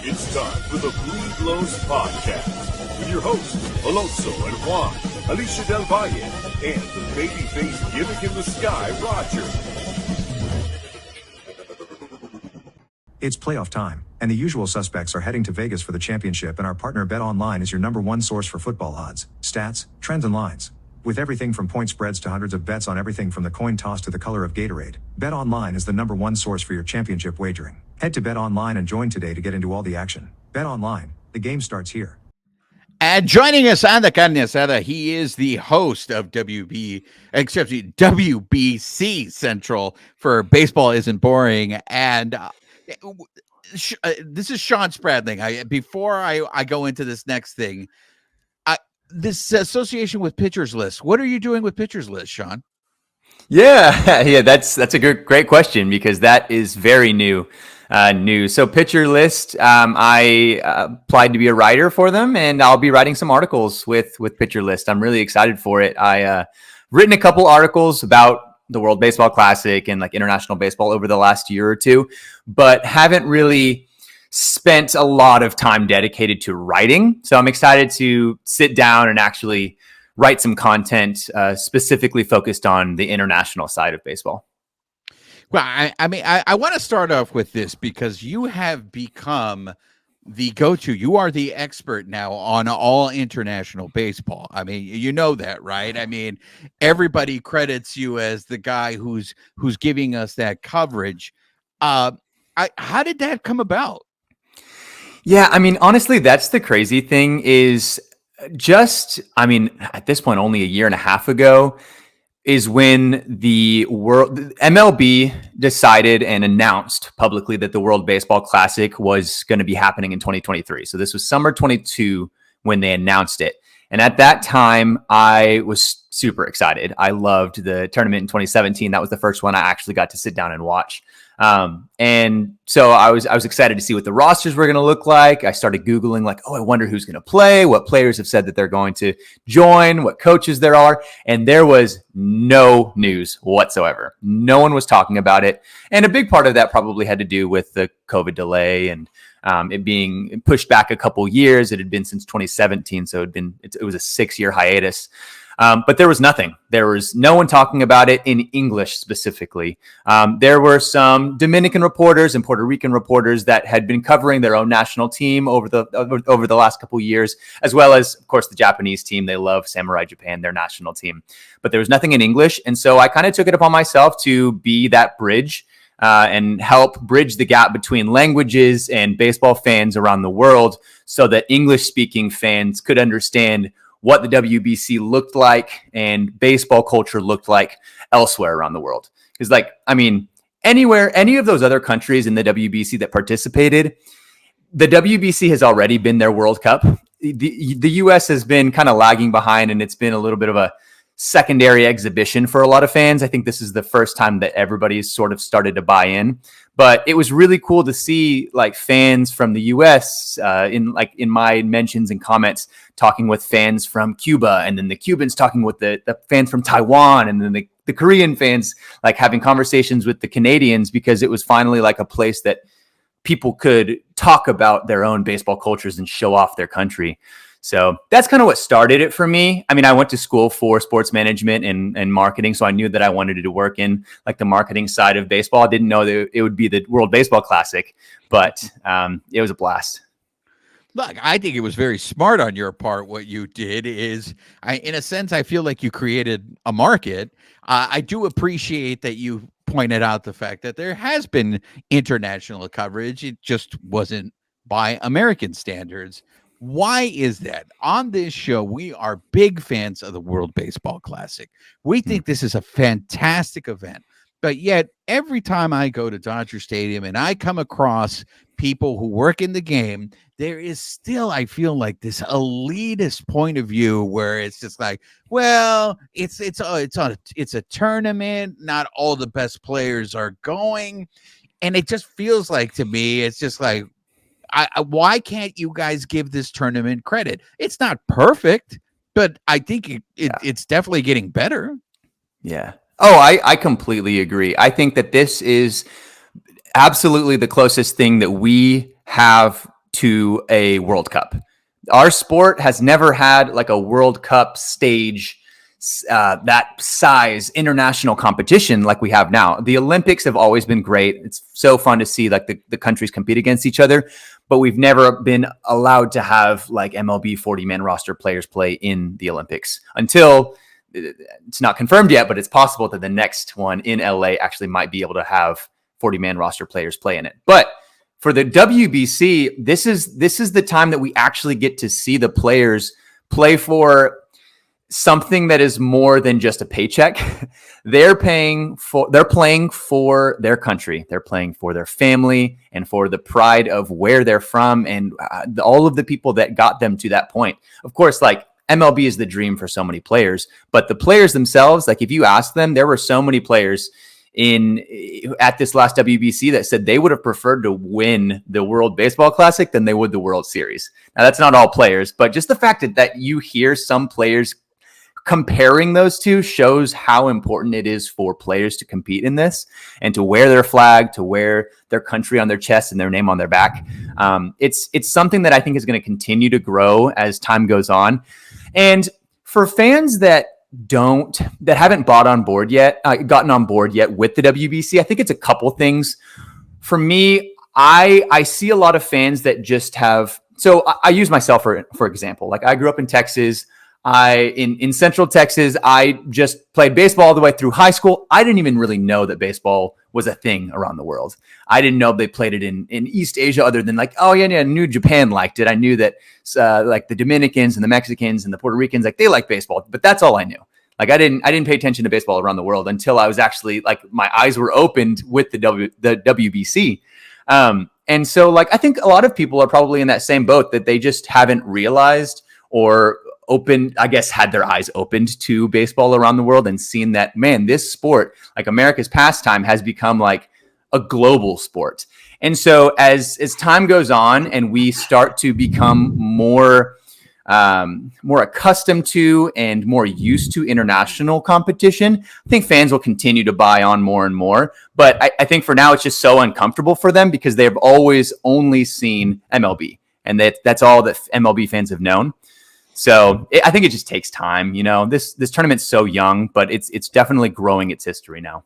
It's time for the Blue Blows Podcast with your hosts, Alonso and Juan, Alicia Del Valle, and the babyface gimmick in the sky, Roger. It's playoff time, and the usual suspects are heading to Vegas for the championship, and our partner BetOnline is your number one source for football odds, stats, trends, and lines. With everything from point spreads to hundreds of bets on everything from the coin toss to the color of Gatorade, BetOnline is the number one source for your championship wagering. Head to BetOnline and join today to get into all the action. BetOnline, the game starts here. And joining us on the Carne Asada, he is the host of WBC Central for Baseball Isn't Boring. And this is Shawn Spradling. Before I go into this next thing, this association with Pitchers List, what are you doing with Pitchers List, Shawn? Yeah, that's a great question because that is very new. So Pitcher List, I applied to be a writer for them, and I'll be writing some articles with Pitcher List. I'm really excited for it. I written a couple articles about the World Baseball Classic and like international baseball over the last year or two, but haven't really spent a lot of time dedicated to writing. So I'm excited to sit down and actually write some content specifically focused on the international side of baseball. Well, I want to start off with this because you have become the go-to. You are the expert now on all international baseball. I mean, you know that, right? I mean, everybody credits you as the guy who's giving us that coverage. How did that come about? Yeah, I mean, honestly, that's the crazy thing is at this point, only a year and a half ago is when the MLB decided and announced publicly that the World Baseball Classic was going to be happening in 2023. So this was summer 22 when they announced it. And at that time, I was super excited. I loved the tournament in 2017. That was the first one I actually got to sit down and watch. And so I was excited to see what the rosters were going to look like. I started Googling like, I wonder who's going to play, what players have said that they're going to join, what coaches there are. And there was no news whatsoever. No one was talking about it. And a big part of that probably had to do with the COVID delay and it being pushed back a couple years. It had been since 2017. So it was a 6-year hiatus. But there was nothing. There was no one talking about it in English specifically. There were some Dominican reporters and Puerto Rican reporters that had been covering their own national team over the last couple of years, as well as, of course, the Japanese team. They love Samurai Japan, their national team. But there was nothing in English. And so I kind of took it upon myself to be that bridge and help bridge the gap between languages and baseball fans around the world so that English-speaking fans could understand what the WBC looked like and baseball culture looked like elsewhere around the world. Because any of those other countries in the WBC that participated, the WBC has already been their World Cup. The US has been kind of lagging behind, and it's been a little bit of a secondary exhibition for a lot of fans. I think this is the first time that everybody's sort of started to buy in. But it was really cool to see like fans from the US in my mentions and comments talking with fans from Cuba, and then the Cubans talking with the fans from Taiwan, and then the Korean fans like having conversations with the Canadians, because it was finally like a place that people could talk about their own baseball cultures and show off their country. So that's kind of what started it for me. I mean, I went to school for sports management and marketing, so I knew that I wanted to work in like the marketing side of baseball. I didn't know that it would be the World Baseball Classic, but it was a blast. Look, I think it was very smart on your part. What you did is, in a sense, I feel like you created a market. I do appreciate that you pointed out the fact that there has been international coverage. It just wasn't by American standards. Why is that? On this show, we are big fans of the World Baseball Classic. We think this is a fantastic event. But yet, every time I go to Dodger Stadium and I come across people who work in the game, there is still, I feel like, this elitist point of view where it's just like, well, it's a tournament. Not all the best players are going. And it just feels like, to me, it's just like, why can't you guys give this tournament credit? It's not perfect, but I think it's definitely getting better. Yeah. Oh, I completely agree. I think that this is absolutely the closest thing that we have to a World Cup. Our sport has never had like a World Cup stage, that size international competition like we have now. The Olympics have always been great. It's so fun to see like the countries compete against each other, but we've never been allowed to have like MLB 40-man roster players play in the Olympics until it's not confirmed yet, but it's possible that the next one in LA actually might be able to have 40-man roster players play in it. But for the WBC, this is the time that we actually get to see the players play for something that is more than just a paycheck. They're playing for their country. They're playing for their family and for the pride of where they're from and all of the people that got them to that point. Of course, like MLB is the dream for so many players, but the players themselves, like if you ask them, there were so many players at this last WBC that said they would have preferred to win the World Baseball Classic than they would the World Series. Now that's not all players, but just the fact that you hear some players comparing those two shows how important it is for players to compete in this and to wear their flag, to wear their country on their chest and their name on their back. It's something that I think is going to continue to grow as time goes on. And for fans that haven't gotten on board yet with the WBC, I think it's a couple things. For me, I see a lot of fans that just have, so I use myself for example. Like I grew up in Texas. In Central Texas, I just played baseball all the way through high school. I didn't even really know that baseball was a thing around the world. I didn't know they played it in East Asia other than like, oh yeah, I knew Japan liked it. I knew that like the Dominicans and the Mexicans and the Puerto Ricans, like they like baseball, but that's all I knew. Like I didn't pay attention to baseball around the world until I was actually like my eyes were opened with the WBC. And so like I think a lot of people are probably in that same boat that they just haven't realized or had their eyes opened to baseball around the world and seen that, man, this sport, like America's pastime, has become like a global sport. And so as time goes on and we start to become more accustomed to and more used to international competition, I think fans will continue to buy on more and more. But I think for now, it's just so uncomfortable for them because they've always only seen MLB. And that's all that MLB fans have known. So I think it just takes time. You know, this tournament's so young, but it's definitely growing its history now.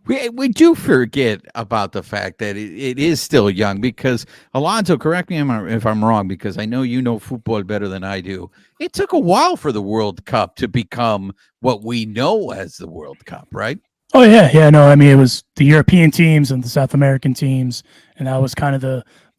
We do forget about the fact that it is still young because, Alonso, correct me if I'm wrong, because I know you know football better than I do. It took a while for the World Cup to become what we know as the World Cup, right? Oh, yeah. No, I mean, it was the European teams and the South American teams, and that was kind of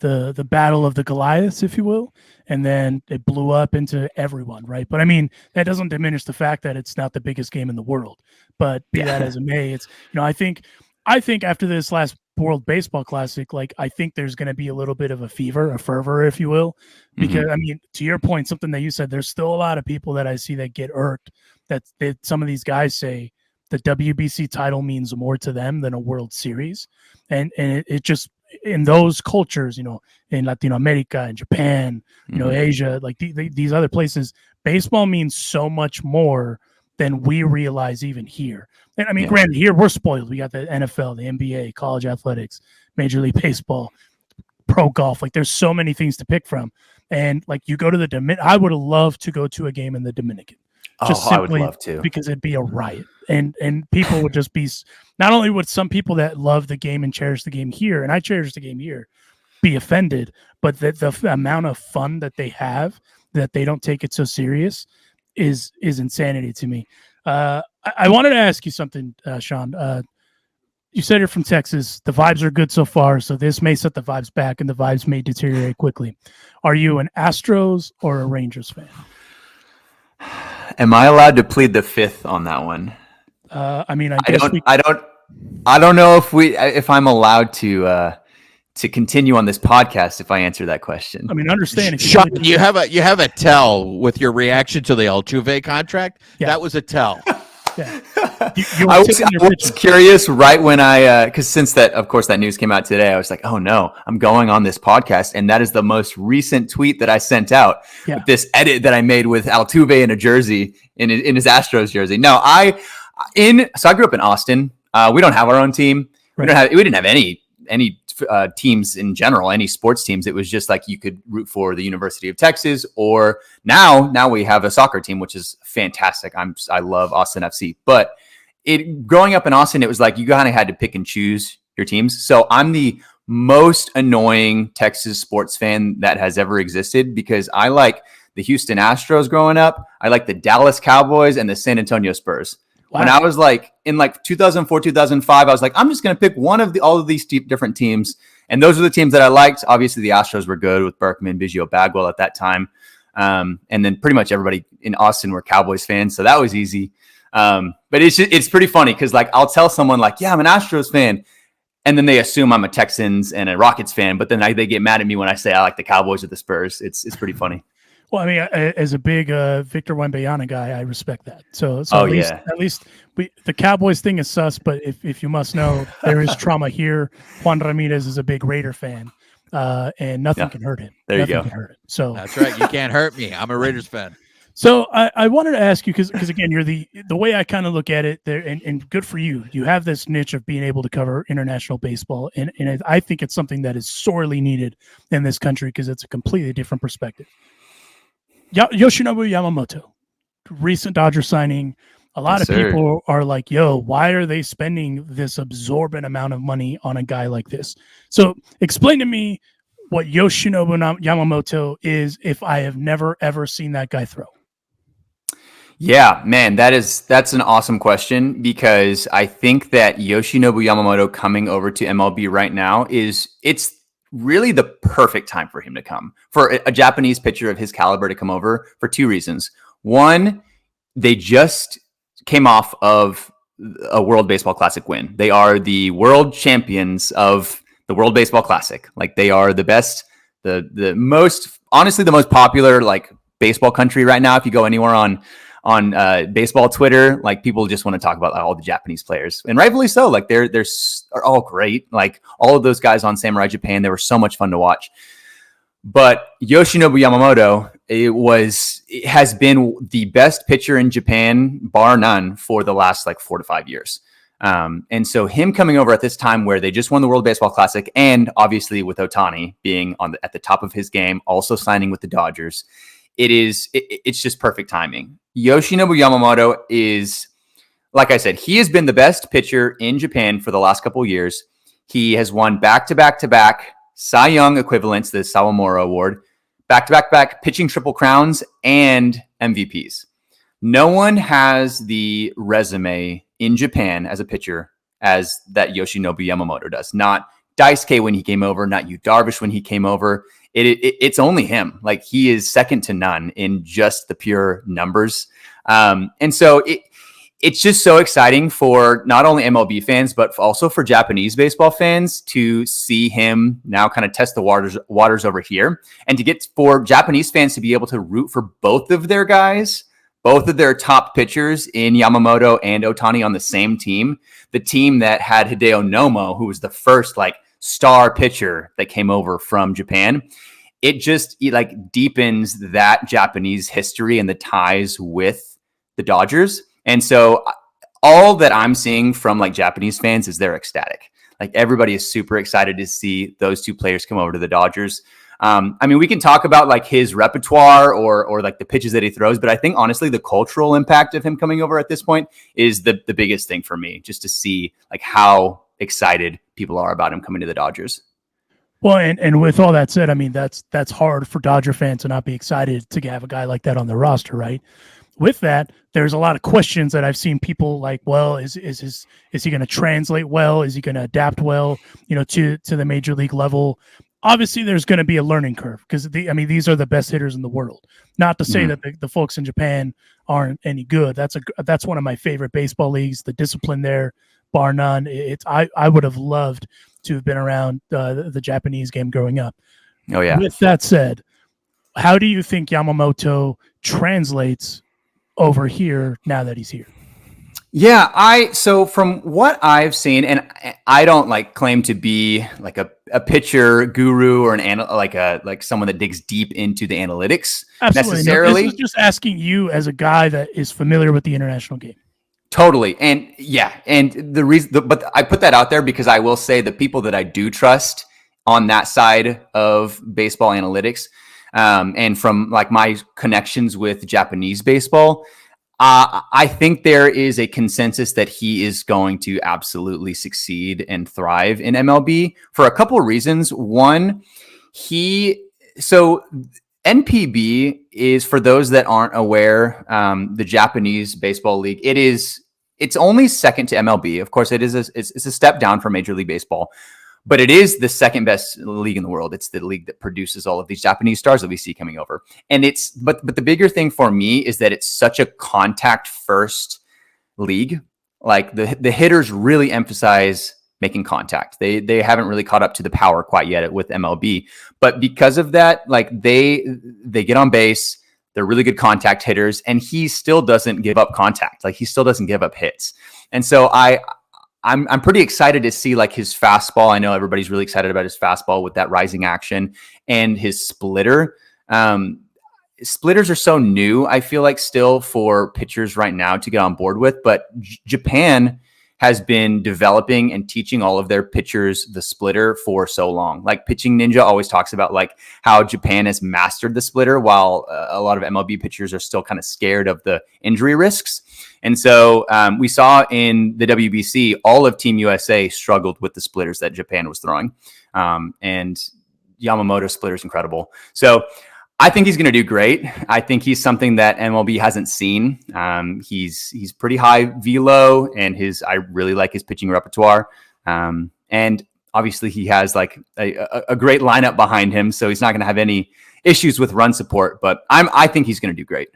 the battle of the Goliaths, if you will. And then it blew up into everyone, right? But I mean, that doesn't diminish the fact that it's not the biggest game in the world. But be that as it may, it's, I think after this last World Baseball Classic, like I think there's going to be a little bit of a fervor, if you will, because I mean, to your point, something that you said, there's still a lot of people that I see that get irked that some of these guys say the WBC title means more to them than a World Series, and it just, in those cultures, in Latin America and Japan, Asia, like these other places, baseball means so much more than we realize even here. And I mean, granted, here we're spoiled. We got the NFL, the NBA, college athletics, Major League Baseball, pro golf. Like there's so many things to pick from. And like you go to the Dominican, I would have loved to go to a game in the Dominican. I would love to, because it'd be a riot, and people would just be, not only would some people that love the game and cherish the game here, and I cherish the game here, be offended, but the amount of fun that they have, that they don't take it so serious, is insanity to me. I wanted to ask you something, Shawn. You said you're from Texas. The vibes are good so far, so this may set the vibes back, and the vibes may deteriorate quickly. Are you an Astros or a Rangers fan? Am I allowed to plead the fifth on that one? I mean, I don't know if I'm allowed to continue on this podcast if I answer that question. I mean, understand. Shawn, you have a tell with your reaction to the Altuve contract. Yeah. That was a tell. Yeah. I was curious right when because since that, of course, that news came out today, I was like, oh no, I'm going on this podcast. And that is the most recent tweet that I sent out with this edit that I made with Altuve in a jersey, in his Astros jersey. So I grew up in Austin. We don't have our own team. Right. We didn't have any teams in general, any sports teams. It was just like you could root for the University of Texas, or now we have a soccer team, which is fantastic. I love Austin FC, but growing up in Austin, it was like you kind of had to pick and choose your teams. So I'm the most annoying Texas sports fan that has ever existed, because I like the Houston Astros growing up. I like the Dallas Cowboys and the San Antonio Spurs. Wow. When I was like in like 2004, 2005, I was like, I'm just going to pick one of all of these different teams. And those are the teams that I liked. Obviously, the Astros were good with Berkman, Biggio, Bagwell at that time. And then pretty much everybody in Austin were Cowboys fans. So that was easy. But it's pretty funny because like I'll tell someone like, yeah, I'm an Astros fan. And then they assume I'm a Texans and a Rockets fan. But then they get mad at me when I say I like the Cowboys or the Spurs. It's pretty funny. Well, I mean, as a big Victor Wembanyama guy, I respect that. So at least the Cowboys thing is sus. But if you must know, there is trauma here. Juan Ramirez is a big Raider fan, and nothing can hurt him. There nothing you go. Can hurt him. So that's right. You can't hurt me. I'm a Raiders fan. So I wanted to ask you because again, you're the way I kind of look at it there, and good for you. You have this niche of being able to cover international baseball, and I think it's something that is sorely needed in this country because it's a completely different perspective. Yoshinobu Yamamoto, recent Dodger signing. A lot of people are like, yo, why are they spending this absorbent amount of money on a guy like this? So explain to me what Yoshinobu Yamamoto is if I have never, ever seen that guy throw. Yeah, man, that's an awesome question, because I think that Yoshinobu Yamamoto coming over to MLB right now it's really the perfect time for him to come, for a Japanese pitcher of his caliber to come over, for two reasons. One, they just came off of a World Baseball Classic win. They are the world champions of the World Baseball Classic. Like, they are the best, the most, honestly, the most popular like baseball country right now. If you go anywhere on baseball Twitter, like, people just want to talk about all the Japanese players, and rightfully so. Like, they're all great. Like, all of those guys on Samurai Japan, they were so much fun to watch. But Yoshinobu Yamamoto, it has been the best pitcher in Japan, bar none, for the last like 4 to 5 years. And so him coming over at this time where they just won the World Baseball Classic, and obviously with Otani being at the top of his game, also signing with the Dodgers, it's just perfect timing. Yoshinobu Yamamoto is, like I said, he has been the best pitcher in Japan for the last couple of years. He has won back-to-back Cy Young equivalents, the Sawamura Award, back-to-back pitching triple crowns, and MVPs. No one has the resume in Japan as a pitcher as that Yoshinobu Yamamoto does. Not Daisuke when he came over, not Yu Darvish when he came over. It's only him. Like, he is second to none in just the pure numbers. And so it's just so exciting for not only MLB fans, but also for Japanese baseball fans to see him now kind of test the waters over here, and for Japanese fans to be able to root for both of their guys, both of their top pitchers in Yamamoto and Otani on the same team, the team that had Hideo Nomo, who was the first like star pitcher that came over from Japan. It like deepens that Japanese history and the ties with the Dodgers. And so all that I'm seeing from like Japanese fans is they're ecstatic. Like, everybody is super excited to see those two players come over to the Dodgers. I mean, we can talk about like his repertoire or like the pitches that he throws, but I think honestly the cultural impact of him coming over at this point is the biggest thing for me, just to see like how excited people are about him coming to the Dodgers. Well, and with all that said, I mean, that's hard for Dodger fans to not be excited to have a guy like that on the roster, right? With that, there's a lot of questions that I've seen people like, well, is he going to translate well? Is he going to adapt well, to the major league level? Obviously, there's going to be a learning curve because these are the best hitters in the world. Not to say that the folks in Japan aren't any good. That's one of my favorite baseball leagues. The discipline there, bar none. I would have loved to have been around the Japanese game growing up. Oh yeah. With that said, how do you think Yamamoto translates over here now that he's here? Yeah, so from what I've seen, and I don't like claim to be like a pitcher guru or like someone that digs deep into the analytics. Absolutely. Necessarily. No, this is just asking you as a guy that is familiar with the international game. Totally. And yeah, and the reason, but I put that out there because I will say the people that I do trust on that side of baseball analytics, and from like my connections with Japanese baseball, I think there is a consensus that he is going to absolutely succeed and thrive in MLB for a couple of reasons. One, so NPB is, for those that aren't aware, the Japanese baseball league. It's only second to MLB. Of course, it's a step down from Major League Baseball, but it is the second best league in the world. It's the league that produces all of these Japanese stars that we see coming over. And but the bigger thing for me is that it's such a contact first league. Like the hitters really emphasize making contact. They haven't really caught up to the power quite yet with MLB, but because of that, like they get on base. They're really good contact hitters, and he still doesn't give up contact. Like he still doesn't give up hits. And so I'm pretty excited to see like his fastball. I know everybody's really excited about his fastball with that rising action and his splitter. Splitters are so new, I feel like, still for pitchers right now to get on board with, but Japan has been developing and teaching all of their pitchers the splitter for so long. Like Pitching Ninja always talks about like how Japan has mastered the splitter while a lot of MLB pitchers are still kind of scared of the injury risks. And so we saw in the WBC, all of Team USA struggled with the splitters that Japan was throwing. And Yamamoto's splitter is incredible. So I think he's going to do great. I think he's something that MLB hasn't seen. He's pretty high velo, and I really like his pitching repertoire. And obviously he has like a great lineup behind him, so he's not going to have any issues with run support. But I think he's going to do great.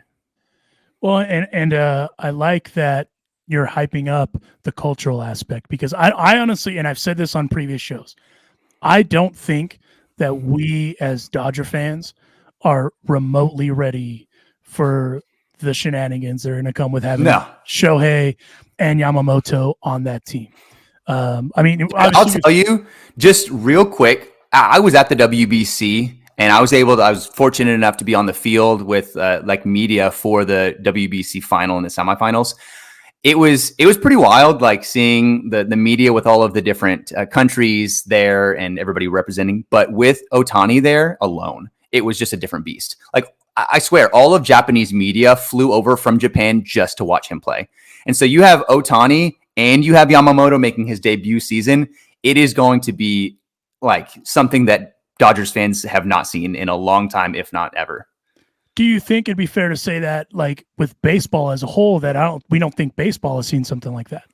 Well, and I like that you're hyping up the cultural aspect, because I honestly, and I've said this on previous shows, I don't think that we as Dodger fans are remotely ready for the shenanigans that are going to come with having Shohei and Yamamoto on that team. I mean, I'll tell you just real quick. I was at the WBC, and I was fortunate enough to be on the field with like media for the WBC final and the semifinals. It was pretty wild, like seeing the media with all of the different countries there and everybody representing, but with Otani there alone, it was just a different beast. Like I swear, all of Japanese media flew over from Japan just to watch him play. And so you have Otani and you have Yamamoto making his debut season. It is going to be like something that Dodgers fans have not seen in a long time, if not ever. Do you think it'd be fair to say that, like with baseball as a whole, that we don't think baseball has seen something like that?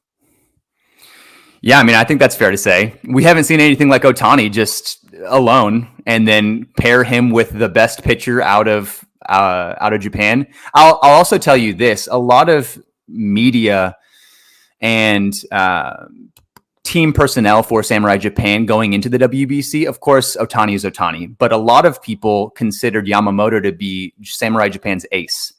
Yeah, I mean, I think that's fair to say. We haven't seen anything like Otani just alone, and then pair him with the best pitcher out of Japan. I'll also tell you this: a lot of media and team personnel for Samurai Japan going into the WBC, of course, Otani is Otani, but a lot of people considered Yamamoto to be Samurai Japan's ace.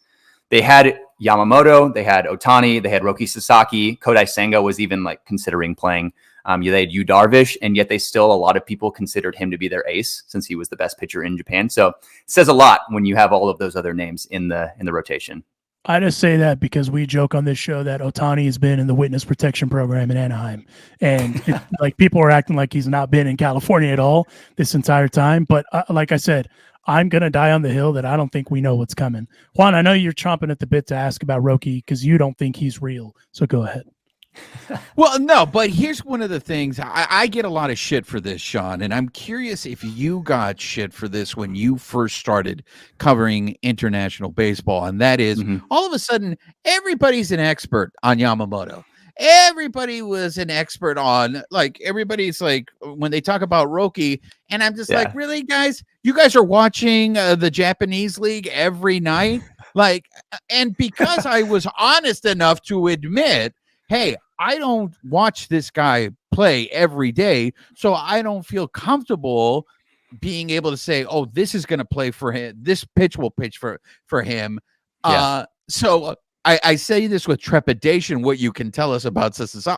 They had Yamamoto, they had Otani, they had Rōki Sasaki. Kodai Senga was even like considering playing. They had Yu Darvish, and yet a lot of people considered him to be their ace since he was the best pitcher in Japan. So it says a lot when you have all of those other names in the rotation. I just say that because we joke on this show that Otani has been in the witness protection program in Anaheim, and like people are acting like he's not been in California at all this entire time. But like I said, I'm going to die on the hill that I don't think we know what's coming. Juan, I know you're chomping at the bit to ask about Roki because you don't think he's real. So go ahead. Well, no, but here's one of the things. I get a lot of shit for this, Shawn, and I'm curious if you got shit for this when you first started covering international baseball, and that is all of a sudden everybody's an expert on Yamamoto. Everybody was an expert on, like, everybody's like, when they talk about Roki, and I'm just like, really, guys? You guys are watching the Japanese league every night? Like, and because I was honest enough to admit, hey, I don't watch this guy play every day, so I don't feel comfortable being able to say, oh, this is going to play for him. This pitch will pitch for him. Yeah. So I say this with trepidation, what you can tell us about Sasaki,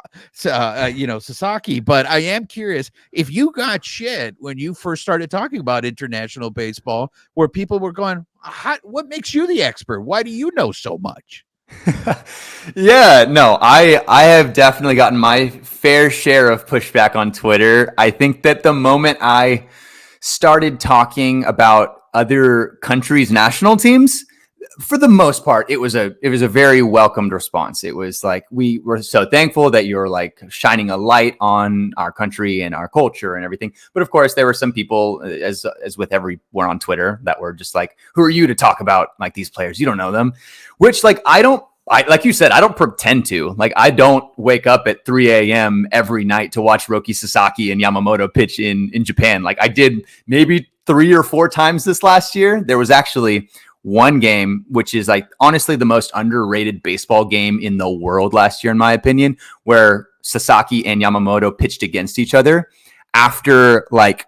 but I am curious if you got shit when you first started talking about international baseball, where people were going, what makes you the expert? Why do you know so much? Yeah, no, I have definitely gotten my fair share of pushback on Twitter. I think that the moment I started talking about other countries' national teams, for the most part, it was a very welcomed response. It was like, we were so thankful that you're like shining a light on our country and our culture and everything. But of course, there were some people, as with everyone on Twitter, that were just like, who are you to talk about like these players? You don't know them. Which, like, I like you said, I don't pretend to. Like, I don't wake up at 3 a.m. every night to watch Rōki Sasaki and Yamamoto pitch in Japan. Like, I did maybe 3 or 4 times this last year. There was actually one game, which is like honestly the most underrated baseball game in the world last year, in my opinion, where Sasaki and Yamamoto pitched against each other after like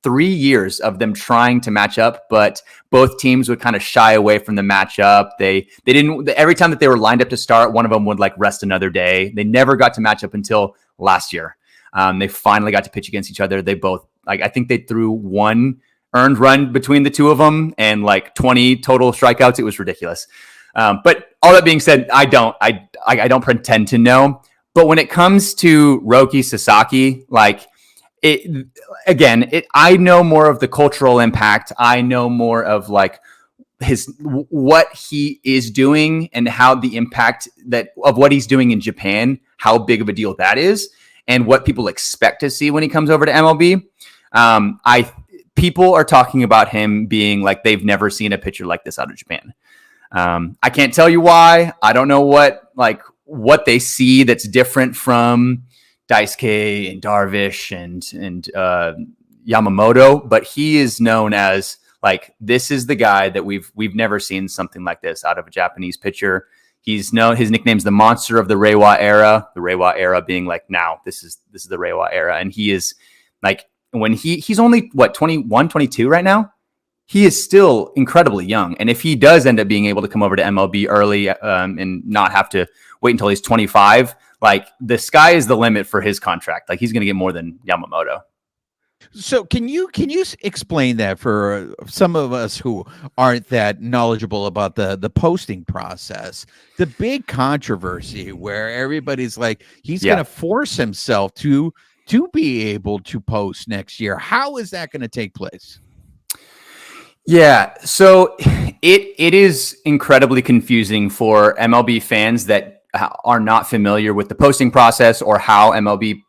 3 years of them trying to match up, but both teams would kind of shy away from the matchup. They didn't, every time that they were lined up to start, one of them would like rest another day. They never got to match up until last year. They finally got to pitch against each other. They both, like, I think they threw one earned run between the two of them and like 20 total strikeouts. It was ridiculous. But all that being said, I don't pretend to know. But when it comes to Rōki Sasaki, like, I know more of the cultural impact. I know more of like what he is doing and how the impact of what he's doing in Japan, how big of a deal that is, and what people expect to see when he comes over to MLB. People are talking about him being like they've never seen a pitcher like this out of Japan. I can't tell you why. I don't know what they see that's different from Daisuke and Darvish and Yamamoto, but he is known as like, this is the guy that we've never seen something like this out of a Japanese pitcher. His nickname's the monster of the Reiwa era. The Reiwa era being like, now this is the Reiwa era, and he is like, when he's only 21, 22 right now, he is still incredibly young. And if he does end up being able to come over to MLB early and not have to wait until he's 25, like, the sky is the limit for his contract. Like, he's going to get more than Yamamoto. So can you explain that for some of us who aren't that knowledgeable about the posting process? The big controversy where everybody's like, he's going to force himself to be able to post next year. How is that going to take place? Yeah, so it is incredibly confusing for MLB fans that are not familiar with the posting process or how MLB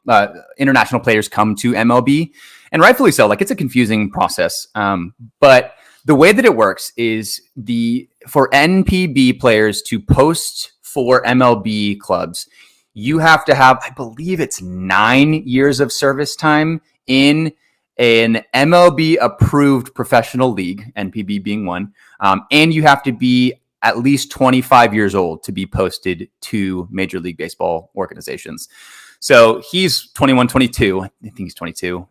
international players come to MLB, and rightfully so. Like, it's a confusing process, but the way that it works is for NPB players to post for MLB clubs, you have to have, I believe it's 9 years of service time in an MLB approved professional league, NPB being one. And you have to be at least 25 years old to be posted to Major League Baseball organizations. So he's 21, 22. I think he's 22.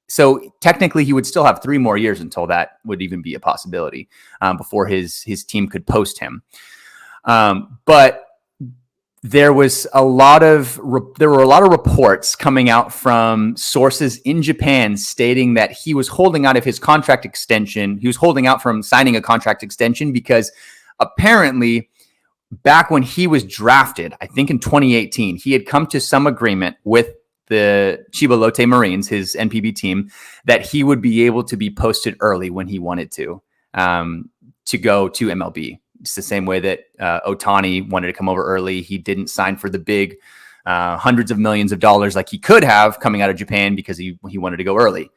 So technically he would still have 3 more years until that would even be a possibility before his team could post him. But there were a lot of reports coming out from sources in Japan stating that he was holding out of his contract extension. He was holding out from signing a contract extension because apparently back when he was drafted, I think in 2018, he had come to some agreement with the Chiba Lotte Marines, his NPB team, that he would be able to be posted early when he wanted to go to MLB. It's the same way that Otani wanted to come over early. He didn't sign for the big hundreds of millions of dollars like he could have coming out of Japan because he wanted to go early.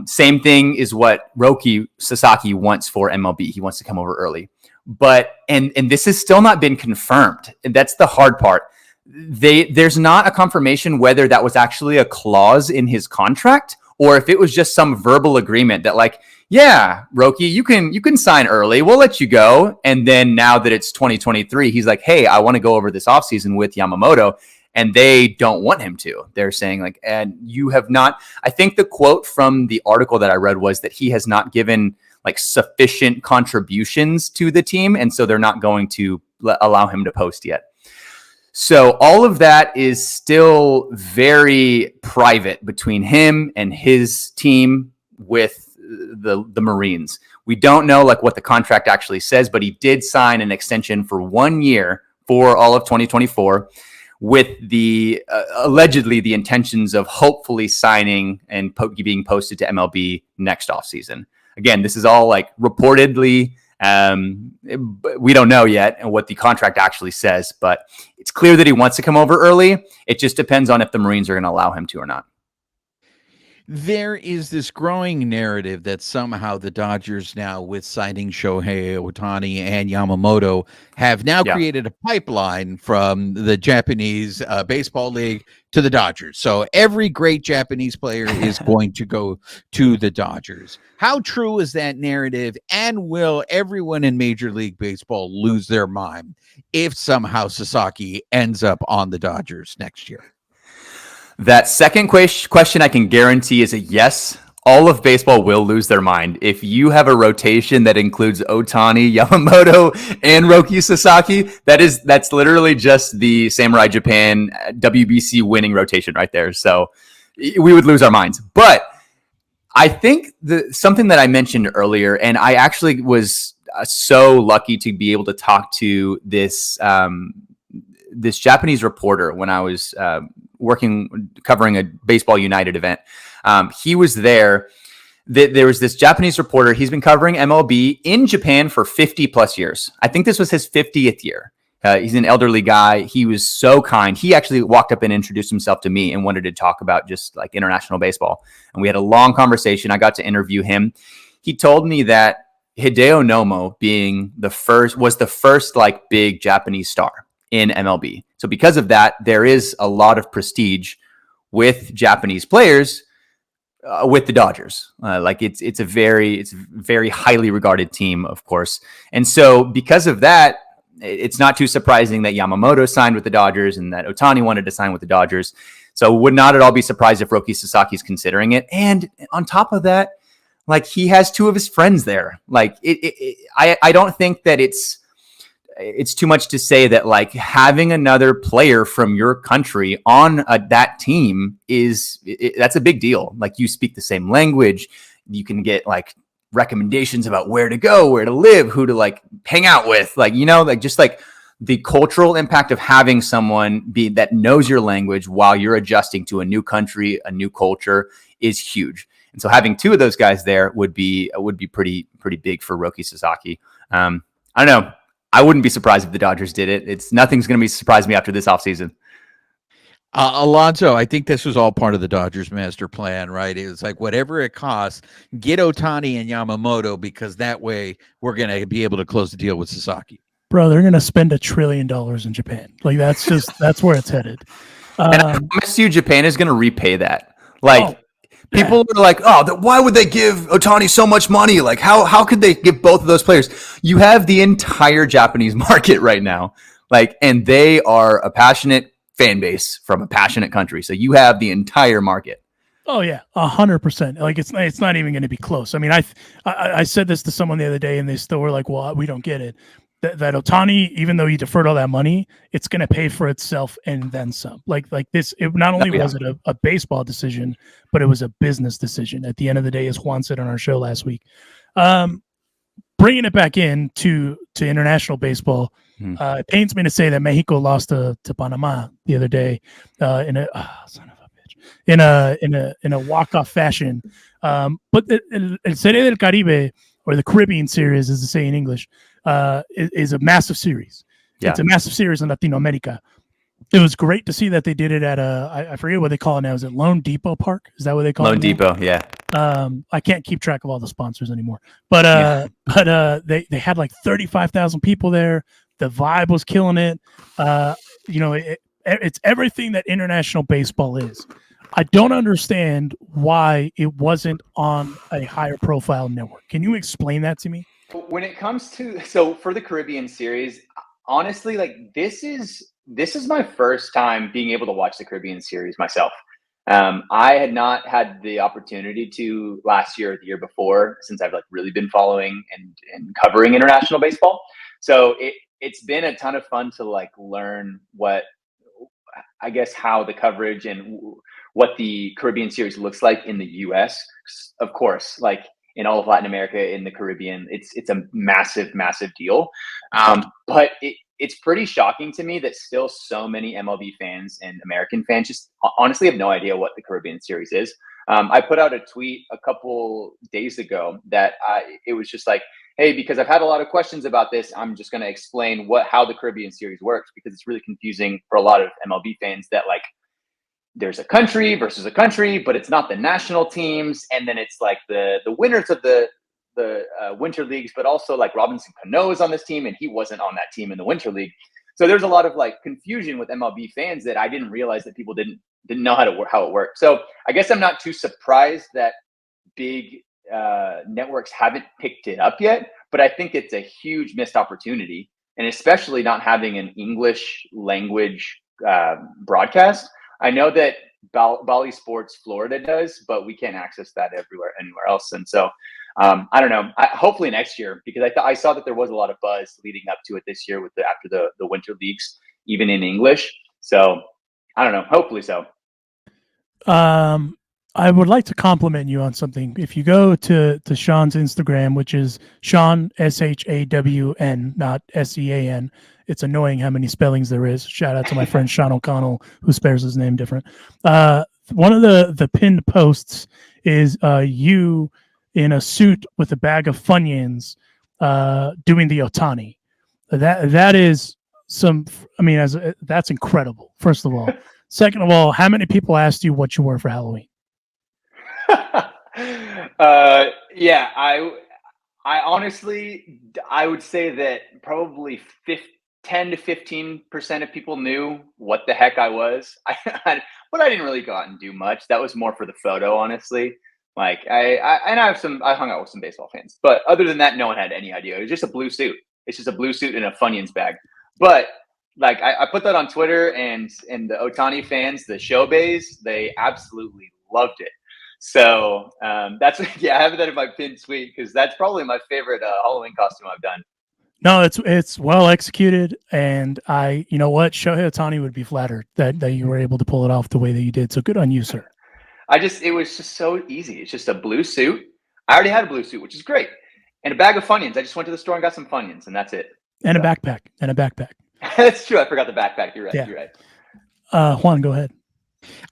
Same thing is what Rōki Sasaki wants for MLB. He wants to come over early. But and this has still not been confirmed. And that's the hard part. There's not a confirmation whether that was actually a clause in his contract or if it was just some verbal agreement that like, yeah, Roki, you can sign early. We'll let you go. And then now that it's 2023, he's like, hey, I want to go over this offseason with Yamamoto. And they don't want him to. They're saying like, and you have not, I think the quote from the article that I read was that he has not given like sufficient contributions to the team. And so they're not going to allow him to post yet. So all of that is still very private between him and his team with the Marines. We don't know like what the contract actually says, but he did sign an extension for 1 year for all of 2024 with the allegedly the intentions of hopefully signing and being posted to MLB next offseason. Again, this is all like reportedly. We don't know yet what the contract actually says, but it's clear that he wants to come over early. It just depends on if the Marines are going to allow him to or not. There is this growing narrative that somehow the Dodgers now, with signing Shohei Otani and Yamamoto, have now created a pipeline from the Japanese baseball league to the Dodgers. So every great Japanese player is going to go to the Dodgers. How true is that narrative? And will everyone in Major League Baseball lose their mind if somehow Sasaki ends up on the Dodgers next year? That second question I can guarantee is a yes. All of baseball will lose their mind. If you have a rotation that includes Otani, Yamamoto, and Rōki Sasaki, that's literally just the Samurai Japan WBC winning rotation right there. So we would lose our minds. But I think something that I mentioned earlier, and I actually was so lucky to be able to talk to this this Japanese reporter when I was covering a Baseball United event. He was there. There was this Japanese reporter. He's been covering MLB in Japan for 50 plus years. I think this was his 50th year. He's an elderly guy. He was so kind. He actually walked up and introduced himself to me and wanted to talk about just like international baseball. And we had a long conversation. I got to interview him. He told me that Hideo Nomo was the first like big Japanese star in MLB. So because of that, there is a lot of prestige with Japanese players with the Dodgers. It's a very highly regarded team, of course. And so because of that, it's not too surprising that Yamamoto signed with the Dodgers and that Otani wanted to sign with the Dodgers. So would not at all be surprised if Rōki Sasaki is considering it. And on top of that, like he has two of his friends there. Like I don't think that it's too much to say that like having another player from your country on that team that's a big deal. Like you speak the same language. You can get like recommendations about where to go, where to live, who to like hang out with, like, you know, like just like the cultural impact of having someone that knows your language while you're adjusting to a new country, a new culture is huge. And so having two of those guys there would be pretty big for Rōki Sasaki. I don't know. I wouldn't be surprised if the Dodgers did it. Nothing's going to surprise me after this offseason. Alonso, I think this was all part of the Dodgers master plan, right? It was like, whatever it costs, get Otani and Yamamoto, because that way we're going to be able to close the deal with Sasaki. Bro, they're going to spend $1 trillion in Japan. Like that's where it's headed. And I promise you, Japan is going to repay that. People are like, why would they give Otani so much money? Like, how could they give both of those players? You have the entire Japanese market right now, and they are a passionate fan base from a passionate country. So you have the entire market. Oh yeah, 100%. Like it's not even going to be close. I mean, I said this to someone the other day, and they still were like, "Well, we don't get it." That Otani, even though he deferred all that money, it's going to pay for itself and then some. Like this, it not only was it a baseball decision, but it was a business decision. At the end of the day, as Juan said on our show last week, bringing it back in to international baseball, it pains me to say that Mexico lost to Panama the other day in a son of a bitch in a walk-off fashion. But El Serie del Caribe, or the Caribbean Series, as they say in English, is a massive series. Yeah. It's a massive series in Latin America. It was great to see that they did it at I forget what they call it now. Is it Lone Depot Park? Is that what they call it? Lone Depot, yeah. I can't keep track of all the sponsors anymore. But they had like 35,000 people there. The vibe was killing it. It's everything that international baseball is. I don't understand why it wasn't on a higher profile network. Can you explain that to me? When it comes to for the Caribbean Series, honestly, like this is my first time being able to watch the Caribbean Series myself. I had not had the opportunity to last year or the year before, since I've like really been following and covering international baseball. So it's been a ton of fun to like learn how the coverage and what the Caribbean Series looks like in the US. Of course, like in all of Latin America, in the Caribbean. It's a massive, massive deal. But it's pretty shocking to me that still so many MLB fans and American fans just honestly have no idea what the Caribbean Series is. I put out a tweet a couple days ago that it was just like, hey, because I've had a lot of questions about this, I'm just going to explain how the Caribbean Series works, because it's really confusing for a lot of MLB fans that like there's a country versus a country, but it's not the national teams. And then it's like the winners of the winter leagues, but also like Robinson Cano is on this team and he wasn't on that team in the winter league. So there's a lot of like confusion with MLB fans that I didn't realize that people didn't know how it worked. So I guess I'm not too surprised that big networks haven't picked it up yet, but I think it's a huge missed opportunity, and especially not having an English language broadcast. I know that Bally Sports Florida does, but we can't access that anywhere else. And so I don't know. Hopefully next year, because I saw that there was a lot of buzz leading up to it this year after the winter leagues, even in English. So I don't know. Hopefully so. I would like to compliment you on something. If you go to Shawn's Instagram, which is Shawn SHAWN, not SEAN. It's annoying how many spellings there is. Shout out to my friend Sean O'Connell, who spells his name different. One of the pinned posts is you in a suit with a bag of Funyuns doing the Otani. That is that's incredible, first of all. Second of all, how many people asked you what you were for Halloween? Yeah, I honestly, I would say that probably 10 to 15% of people knew what the heck I was. But I didn't really go out and do much. That was more for the photo, honestly. Like I hung out with some baseball fans, but other than that, no one had any idea. It was just a blue suit. It's just a blue suit and a Funyuns bag. But like I put that on Twitter, and the Otani fans, the Show-Baes, they absolutely loved it. So that's I have that in my pinned tweet, because that's probably my favorite Halloween costume I've done. No, it's well executed, and you know what, Shohei Otani would be flattered that you were able to pull it off the way that you did. So good on you, sir. It was just so easy. It's just a blue suit. I already had a blue suit, which is great, and a bag of Funyuns. I just went to the store and got some Funyuns, and that's it. And a backpack. That's true. I forgot the backpack. You're right. Yeah. You're right. Juan, go ahead.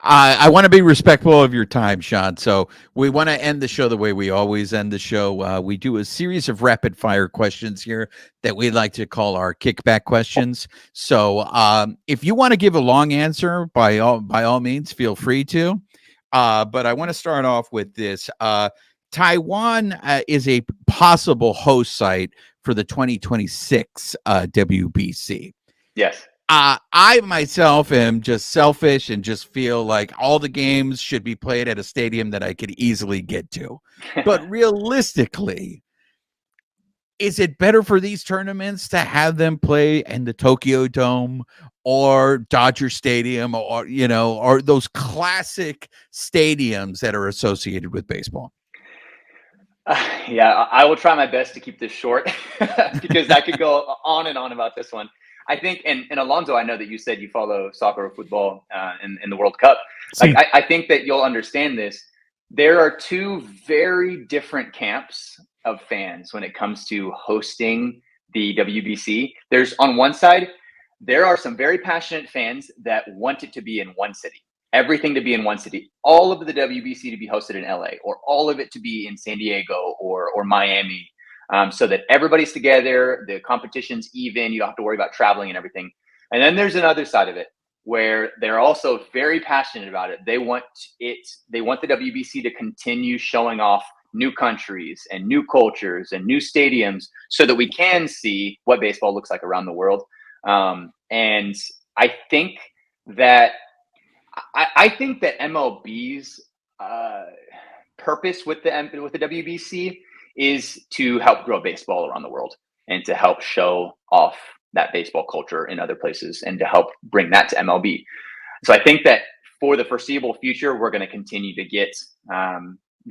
I want to be respectful of your time, Shawn. So we want to end the show the way we always end the show. We do a series of rapid fire questions here that we like to call our kickback questions. So if you want to give a long answer, by all means, feel free to. But I want to start off with this. Taiwan is a possible host site for the 2026 WBC. Yes. I myself am just selfish and just feel like all the games should be played at a stadium that I could easily get to. But realistically, is it better for these tournaments to have them play in the Tokyo Dome or Dodger Stadium, or or those classic stadiums that are associated with baseball? Yeah, I will try my best to keep this short because I could go on and on about this one. I think, and Alonso, I know that you said you follow soccer or football in the World Cup. Like, I think that you'll understand this. There are two very different camps of fans when it comes to hosting the WBC. There's, on one side, there are some very passionate fans that want it to be in one city. Everything to be in one city. All of the WBC to be hosted in LA, or all of it to be in San Diego or Miami. So that everybody's together, the competition's even, you don't have to worry about traveling and everything. And then there's another side of it where they're also very passionate about it. They want the WBC to continue showing off new countries and new cultures and new stadiums so that we can see what baseball looks like around the world. And I think that MLB's purpose with the WBC is to help grow baseball around the world and to help show off that baseball culture in other places and to help bring that to MLB. So I think that for the foreseeable future, we're going to continue to get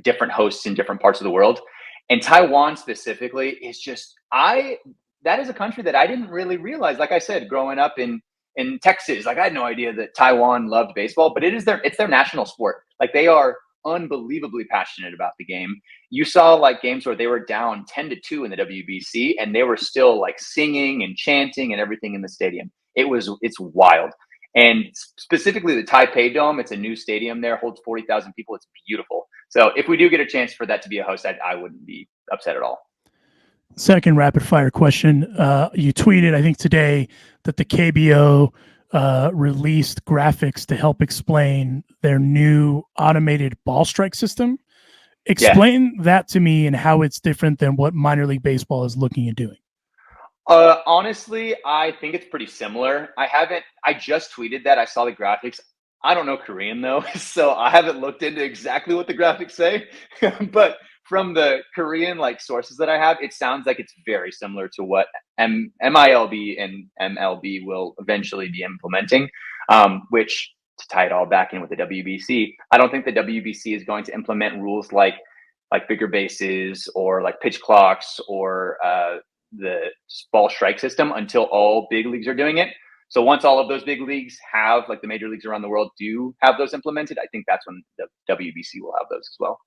different hosts in different parts of the world. And Taiwan specifically is just, that is a country that I didn't really realize. Like I said, growing up in Texas, like I had no idea that Taiwan loved baseball, but it's their national sport. Like they are unbelievably passionate about the game. You saw like games where they were down 10-2 in the WBC and they were still like singing and chanting and everything in the stadium. It's wild. And specifically the Taipei Dome, it's a new stadium there, holds 40,000 people. It's beautiful. So if we do get a chance for that to be a host, I wouldn't be upset at all. Second rapid fire question. You tweeted, I think today, that the KBO released graphics to help explain their new automated ball strike system. Explain that to me and how it's different than what minor league baseball is looking at doing. Honestly, I think it's pretty similar. I just tweeted that. I saw the graphics. I don't know Korean though, so I haven't looked into exactly what the graphics say, but from the Korean like sources that I have, it sounds like it's very similar to what MILB and MLB will eventually be implementing, which to tie it all back in with the WBC, I don't think the WBC is going to implement rules like bigger bases or like pitch clocks or the ball strike system until all big leagues are doing it. So once all of those big leagues have, like the major leagues around the world do have those implemented, I think that's when the WBC will have those as well.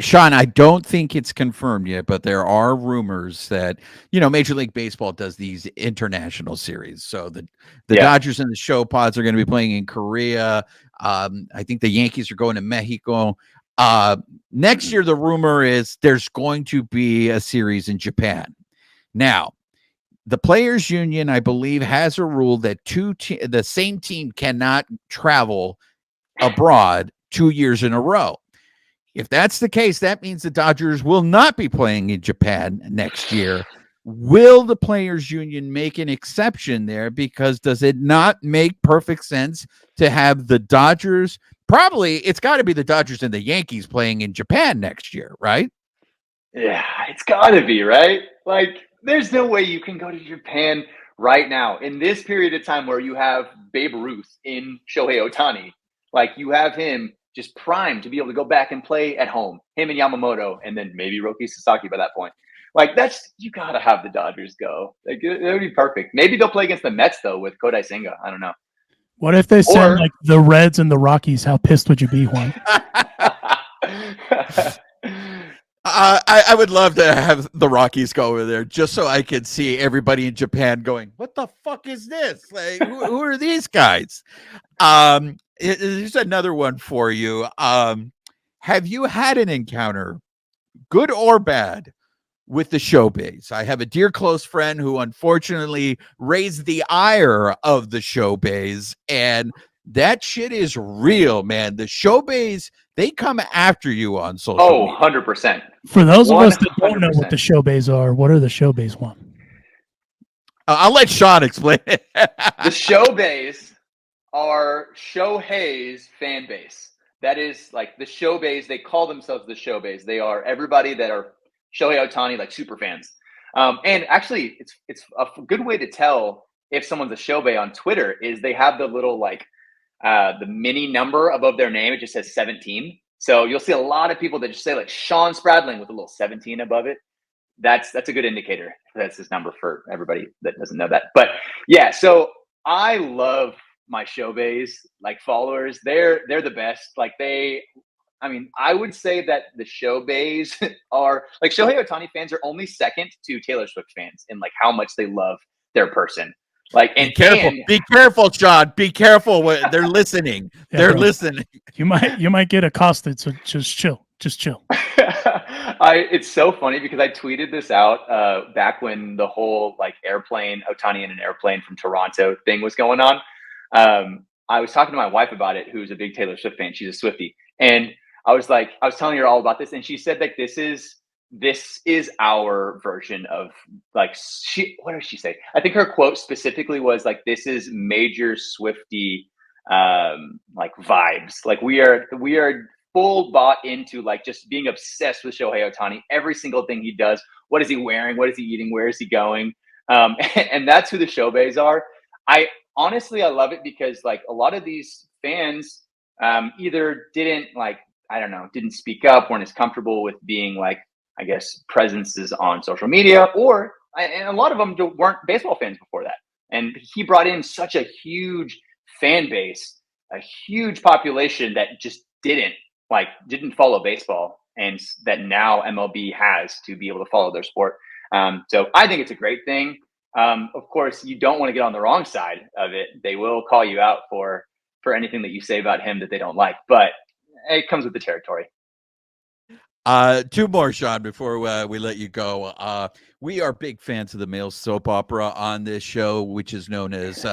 Shawn, I don't think it's confirmed yet, but there are rumors that, Major League Baseball does these international series. So the Dodgers and the Show Pods are going to be playing in Korea. I think the Yankees are going to Mexico. Next year, the rumor is there's going to be a series in Japan. Now, the Players Union, I believe, has a rule that the same team cannot travel abroad 2 years in a row. If that's the case, that means the Dodgers will not be playing in Japan next year. Will the Players Union make an exception there? Because does it not make perfect sense to have the Dodgers? Probably it's got to be the Dodgers and the Yankees playing in Japan next year, right? Yeah, it's got to be, right? Like, there's no way you can go to Japan right now in this period of time where you have Babe Ruth in Shohei Otani. Like, you have him just primed to be able to go back and play at home, him and Yamamoto, and then maybe Rōki Sasaki by that point. Like, you got to have the Dodgers go. Like, it would be perfect. Maybe they'll play against the Mets, though, with Kodai Senga. I don't know. What if they send, like, the Reds and the Rockies? How pissed would you be, Juan? I would love to have the Rockies go over there just so I could see everybody in Japan going, what the fuck is this? Like, who are these guys? Here's another one for you. Have you had an encounter, good or bad, with the Show-Baes? I have a dear close friend who unfortunately raised the ire of the Show-Baes, and that shit is real, man. The Show-Baes, they come after you on social media. 100%. For those of us that don't know what the Show-Baes are, what are the Show-Baes, Juan? I'll let Shawn explain it. The Show-Baes are Shohei's fan base. That is like the Show-Baes. They call themselves the Show-Baes. They are everybody that are Shohei Otani, like super fans. And actually, it's a good way to tell if someone's a Show-Bae on Twitter is they have the little like the mini number above their name. It just says 17. So you'll see a lot of people that just say like Shawn Spradling with a little 17 above it. That's a good indicator. That's his number for everybody that doesn't know that. But yeah, so I love my Show-Baes like followers. They're the best. Like I would say that the Show-Baes are like Shohei Otani fans are only second to Taylor Swift fans in like how much they love their person. Like, and be careful, Shawn. Be careful. They're listening. Yeah, they're bro. listening. You might get accosted. So just chill. Just chill. It's so funny because I tweeted this out back when the whole like Otani in an airplane from Toronto thing was going on. I was talking to my wife about it, who's a big Taylor Swift fan. She's a Swiftie. And I was telling her all about this. And she said like, this is our version of like, what did she say? I think her quote specifically was like, this is major Swiftie, like vibes. Like we are full bought into like just being obsessed with Shohei Otani. Every single thing he does. What is he wearing? What is he eating? Where is he going? And that's who the Show-Baes are. I love it because like a lot of these fans either didn't speak up, weren't as comfortable with being like, I guess, presences on social media, and a lot of them weren't baseball fans before that. And he brought in such a huge fan base a huge population that just didn't follow baseball, and that now MLB has to be able to follow their sport. So I think it's a great thing. Of course, you don't want to get on the wrong side of it. They will call you out for anything that you say about him that they don't like, but it comes with the territory. Two more, Shawn, before we let you go. We are big fans of the male soap opera on this show, which is known as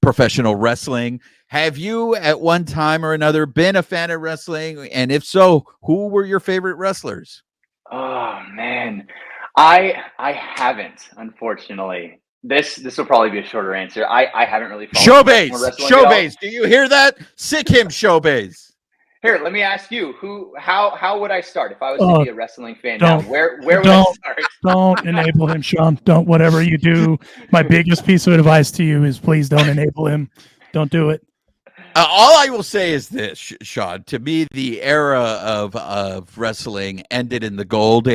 professional wrestling. Have you at one time or another been a fan of wrestling? And if so, who were your favorite wrestlers? Oh man, I haven't, unfortunately. This will probably be a shorter answer. I haven't really followed Show-Baes. Show-Baes. Do you hear that? Sick him, Show-Baes. Here, let me ask you, how would I start if I was to be a wrestling fan now? Where would I start? Don't enable him, Shawn. Don't, whatever you do. My biggest piece of advice to you is please don't enable him. Don't do it. All I will say is this, Shawn. To me, the era of wrestling ended in the golden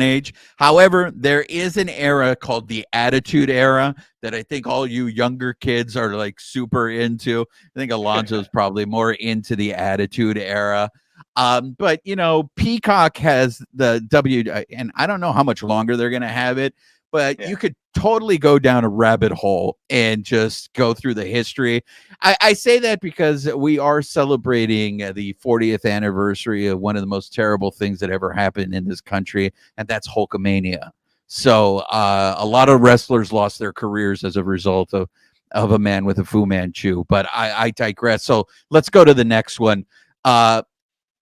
age. However, there is an era called the Attitude Era that I think all you younger kids are like super into. I think Alonzo's probably more into the Attitude Era. But you know, Peacock has the and I don't know how much longer they're going to have it, but you could totally go down a rabbit hole and just go through the history. I say that because we are celebrating the 40th anniversary of one of the most terrible things that ever happened in this country, and that's Hulkamania. So a lot of wrestlers lost their careers as a result of a man with a Fu Manchu, but I digress. So let's go to the next one.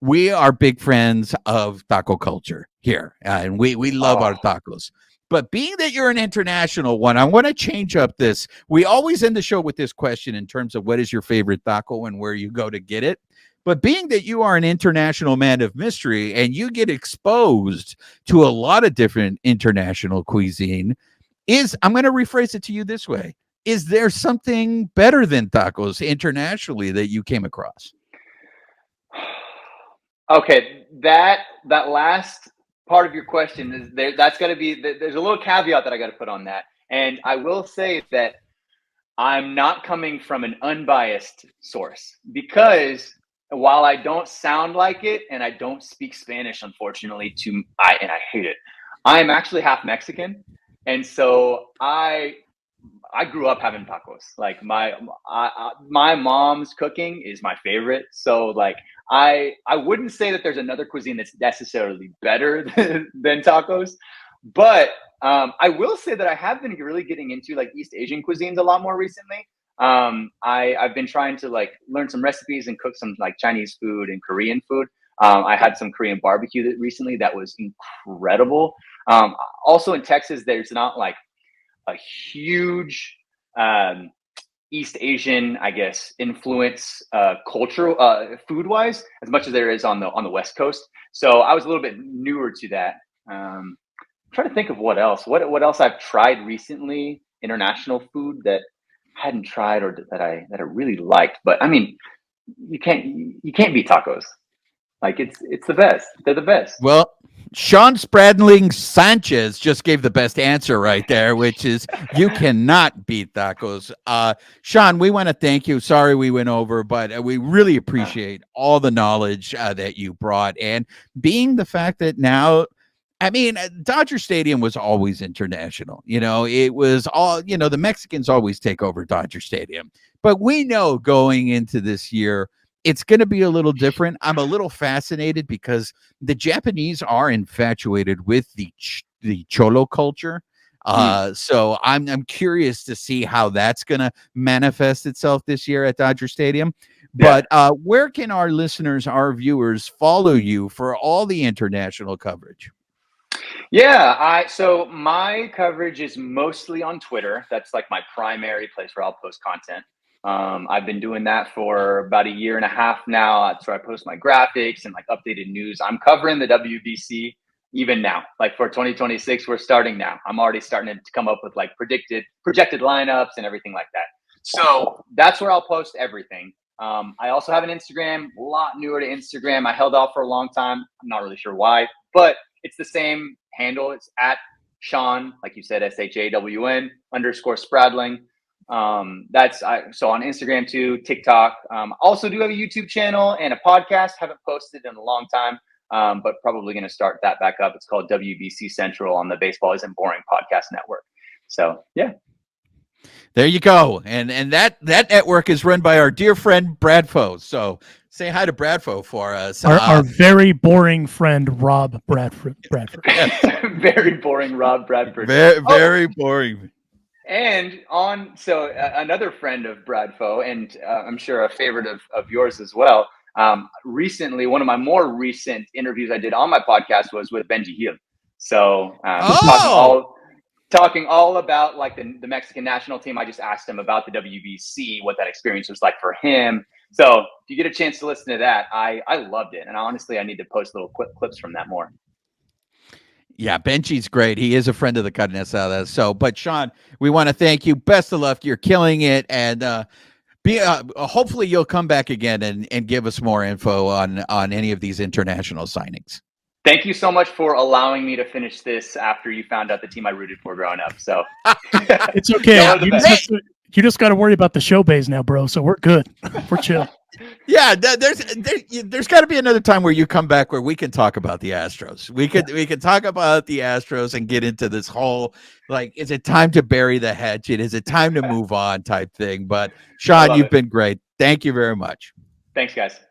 We are big friends of taco culture here, and we love our tacos. But being that you're an international one, I want to change up this. We always end the show with this question in terms of what is your favorite taco and where you go to get it. But being that you are an international man of mystery and you get exposed to a lot of different international cuisine, I'm going to rephrase it to you this way. Is there something better than tacos internationally that you came across? Okay, that last part of your question is there. That's got to be. There's a little caveat that I got to put on that, and I will say that I'm not coming from an unbiased source, because while I don't sound like it and I don't speak Spanish, unfortunately, and I hate it. I'm actually half Mexican, and so I grew up having tacos. Like my mom's cooking is my favorite. So like I wouldn't say that there's another cuisine that's necessarily better than tacos, but I will say that I have been really getting into like East Asian cuisines a lot more recently. I've been trying to like learn some recipes and cook some like Chinese food and Korean food. I had some Korean barbecue recently that was incredible. Also in Texas, there's not like a huge East Asian, I guess, influence cultural food wise as much as there is on the West Coast. So I was a little bit newer to that. I'm trying to think of what else. What else I've tried recently, international food that I hadn't tried or that I really liked. But I mean, you can't beat tacos. Like it's the best. They're the best. Well, Shawn Spradling Sanchez just gave the best answer right there, which is you cannot beat tacos. Shawn, we want to thank you. Sorry we went over, but we really appreciate all the knowledge that you brought, and being the fact that now, I mean, Dodger Stadium was always international. You know, it was all, you know, the Mexicans always take over Dodger Stadium, but we know going into this year, it's going to be a little different. I'm a little fascinated because the Japanese are infatuated with the Cholo culture. So I'm curious to see how that's going to manifest itself this year at Dodger Stadium. But where can our listeners, our viewers, follow you for all the international coverage? Yeah, so my coverage is mostly on Twitter. That's like my primary place where I'll post content. I've been doing that for about a year and a half now. That's where I post my graphics and like updated news. I'm covering the WBC even now. Like for 2026, we're starting now. I'm already starting to come up with like projected lineups and everything like that. So that's where I'll post everything. I also have an Instagram, a lot newer to Instagram. I held off for a long time. I'm not really sure why, but it's the same handle. It's at Shawn, like you said, SHAWN _Spradling. So on Instagram too, TikTok. Also do have a YouTube channel and a podcast. Haven't posted in a long time, but probably going to start that back up. It's called WBC Central on the Baseball Isn't Boring podcast network. So yeah. There you go. And that network is run by our dear friend Bradfo. So say hi to Bradfo for us. Our very boring friend Rob Bradford. Very boring Rob Bradford. Very boring. And another friend of Bradfo, and I'm sure a favorite of yours as well. Recently, one of my more recent interviews I did on my podcast was with Benji Hill. So talking all about like the Mexican national team. I just asked him about the WBC, what that experience was like for him. So if you get a chance to listen to that, I loved it. And honestly, I need to post little clips from that more. Yeah, Benji's great. He is a friend of the Carne Asada. So, but Shawn, we want to thank you. Best of luck. You're killing it. And hopefully you'll come back again and give us more info on any of these international signings. Thank you so much for allowing me to finish this after you found out the team I rooted for growing up. So it's okay. You just got to worry about the Show-Baes now, bro. So we're good. We're chill. Yeah, there's got to be another time where you come back where we can talk about the Astros. We can talk about the Astros and get into this whole like, is it time to bury the hatchet? Is it time to move on type thing? But Shawn, you've been great. Thank you very much. Thanks, guys.